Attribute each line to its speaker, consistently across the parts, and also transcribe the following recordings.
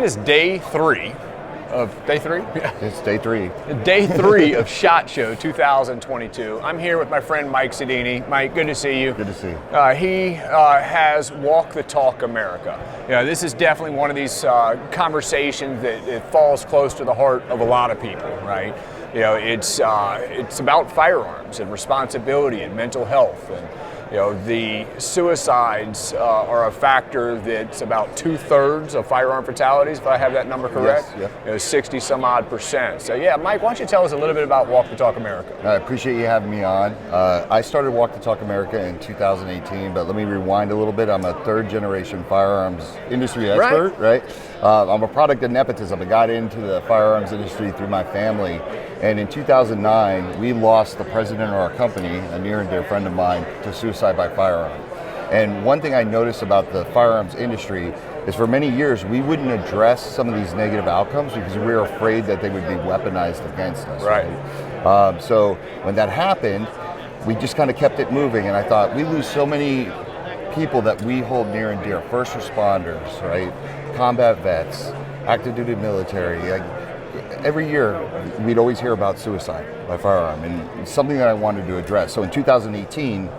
Speaker 1: It is day three of
Speaker 2: It's day three.
Speaker 1: Day three of SHOT Show 2022. I'm here with my friend Mike Sodini. Mike, good to see you.
Speaker 2: Good to see you.
Speaker 1: He has Walk the Talk America. This is definitely one of these conversations that it falls close to the heart of a lot of people, right? It's about firearms and responsibility and mental health, and the suicides are a factor that's about 2/3 of firearm fatalities, if I have that number correct.
Speaker 2: Yes, yeah.
Speaker 1: 60 some odd percent. So yeah, Mike, why don't you tell us a little bit about Walk the Talk America?
Speaker 2: I appreciate you having me on. I started Walk the Talk America in 2018, but let me rewind a little bit. I'm a third generation firearms industry expert, right? I'm a product of nepotism. I got into the firearms industry through my family. And in 2009, we lost the president of our company, a near and dear friend of mine, to suicide by firearm. And one thing I noticed about the firearms industry is for many years, we wouldn't address some of these negative outcomes because we were afraid that they would be weaponized against us.
Speaker 1: Right.
Speaker 2: So when that happened, we just kind of kept it moving. And I thought, we lose so many people that we hold near and dear, first responders, right? Combat vets, active duty military. Every year, we'd always hear about suicide by firearm, and it's something that I wanted to address. So in 2018,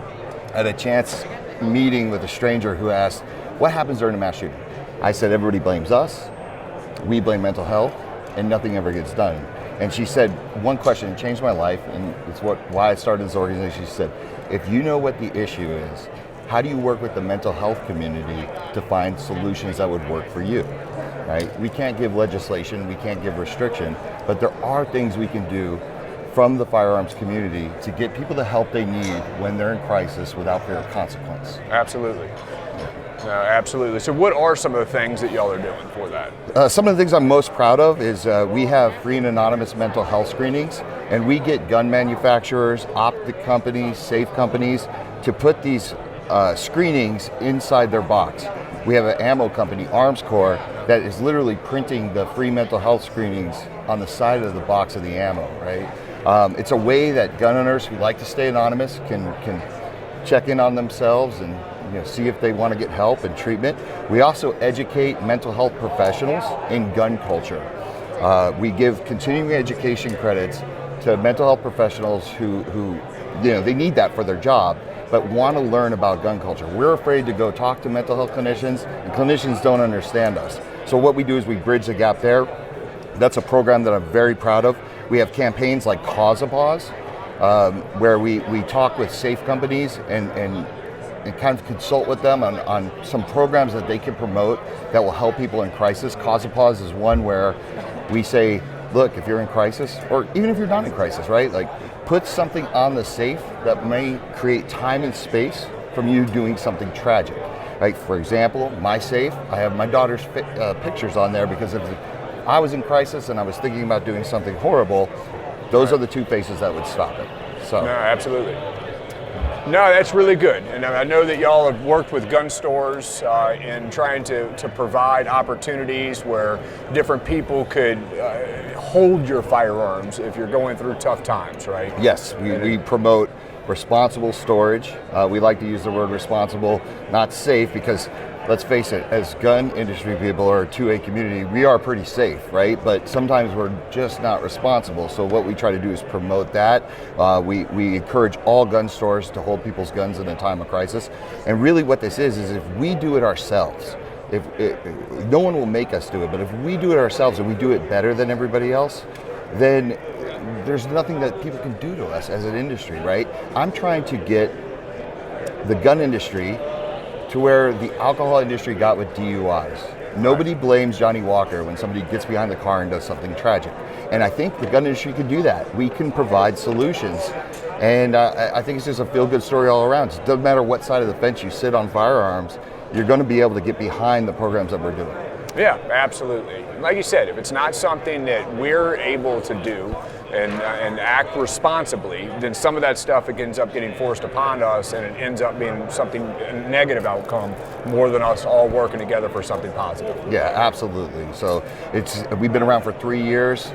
Speaker 2: I had a chance meeting with a stranger who asked, what happens during a mass shooting? I said, everybody blames us, we blame mental health, and nothing ever gets done. And she said, one question, it changed my life, and it's why I started this organization. She said, if you know what the issue is, how do you work with the mental health community to find solutions that would work for you? Right? We can't give legislation, we can't give restriction, but there are things we can do from the firearms community to get people the help they need when they're in crisis without fear of consequence.
Speaker 1: Absolutely. Absolutely. So what are some of the things that y'all are doing for that?
Speaker 2: Some of the things I'm most proud of is we have free and anonymous mental health screenings, and we get gun manufacturers, optic companies, safe companies to put these screenings inside their box. We have an ammo company, Arms Corps, that is literally printing the free mental health screenings on the side of the box of the ammo, right? It's a way that gun owners who like to stay anonymous can check in on themselves and see if they want to get help and treatment. We also educate mental health professionals in gun culture. We give continuing education credits to mental health professionals who they need that for their job, but want to learn about gun culture. We're afraid to go talk to mental health clinicians, and clinicians don't understand us. So what we do is we bridge the gap there. That's a program that I'm very proud of. We have campaigns like Cause a Pause, where we talk with safe companies and kind of consult with them on some programs that they can promote that will help people in crisis. Cause a Pause is one where we say, look, if you're in crisis, or even if you're not in crisis, right? Like, put something on the safe that may create time and space from you doing something tragic. Right? For example, my safe, I have my daughter's pictures on there because if I was in crisis and I was thinking about doing something horrible, those are the two faces that would stop it. So.
Speaker 1: No, absolutely. No, that's really good. And I know that y'all have worked with gun stores in trying to provide opportunities where different people could hold your firearms if you're going through tough times, right?
Speaker 2: Yes, we promote responsible storage. We like to use the word responsible, not safe, because let's face it, as gun industry people or 2A community, we are pretty safe, right? But sometimes we're just not responsible. So what we try to do is promote that. We encourage all gun stores to hold people's guns in a time of crisis. And really what this is if we do it ourselves, no one will make us do it, but if we do it ourselves and we do it better than everybody else, then there's nothing that people can do to us as an industry, right? I'm trying to get the gun industry to where the alcohol industry got with DUIs. Nobody blames Johnny Walker when somebody gets behind the car and does something tragic. And I think the gun industry can do that. We can provide solutions. And I think it's just a feel-good story all around. It doesn't matter what side of the fence you sit on firearms, you're going to be able to get behind the programs that we're doing.
Speaker 1: Yeah, absolutely. Like you said, if it's not something that we're able to do and act responsibly, then some of that stuff it ends up getting forced upon us, and it ends up being something, a negative outcome, more than us all working together for something positive.
Speaker 2: Yeah, absolutely. So we've been around for 3 years.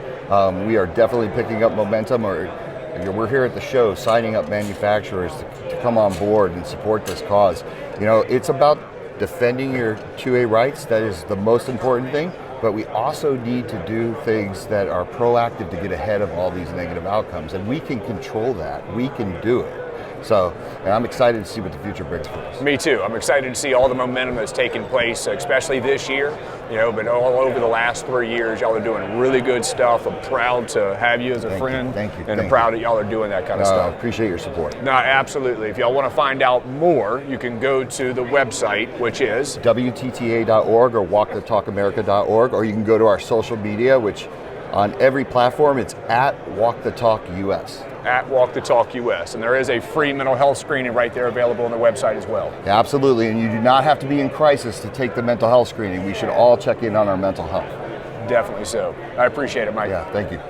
Speaker 2: We are definitely picking up momentum. We're here at the show signing up manufacturers to come on board and support this cause. It's about defending your 2A rights. That is the most important thing. but we also need to do things that are proactive to get ahead of all these negative outcomes, and we can control that. We can do it. So, and I'm excited to see what the future brings for us.
Speaker 1: Me too. I'm excited to see all the momentum that's taken place, especially this year, but all over the last 3 years, y'all are doing really good stuff. I'm proud to have you as a friend.
Speaker 2: Thank you.
Speaker 1: And I'm proud that y'all are doing that kind of stuff.
Speaker 2: Appreciate your support.
Speaker 1: No, absolutely. If y'all want to find out more, you can go to the website, which is
Speaker 2: WTTA.org or walkthetalkamerica.org, or you can go to our social media, which on every platform, it's at Walk the Talk US.
Speaker 1: At Walk the Talk US. And there is a free mental health screening right there available on the website as well.
Speaker 2: Yeah, absolutely, and you do not have to be in crisis to take the mental health screening. We should all check in on our mental health.
Speaker 1: Definitely so. I appreciate it, Mike.
Speaker 2: Yeah, thank you.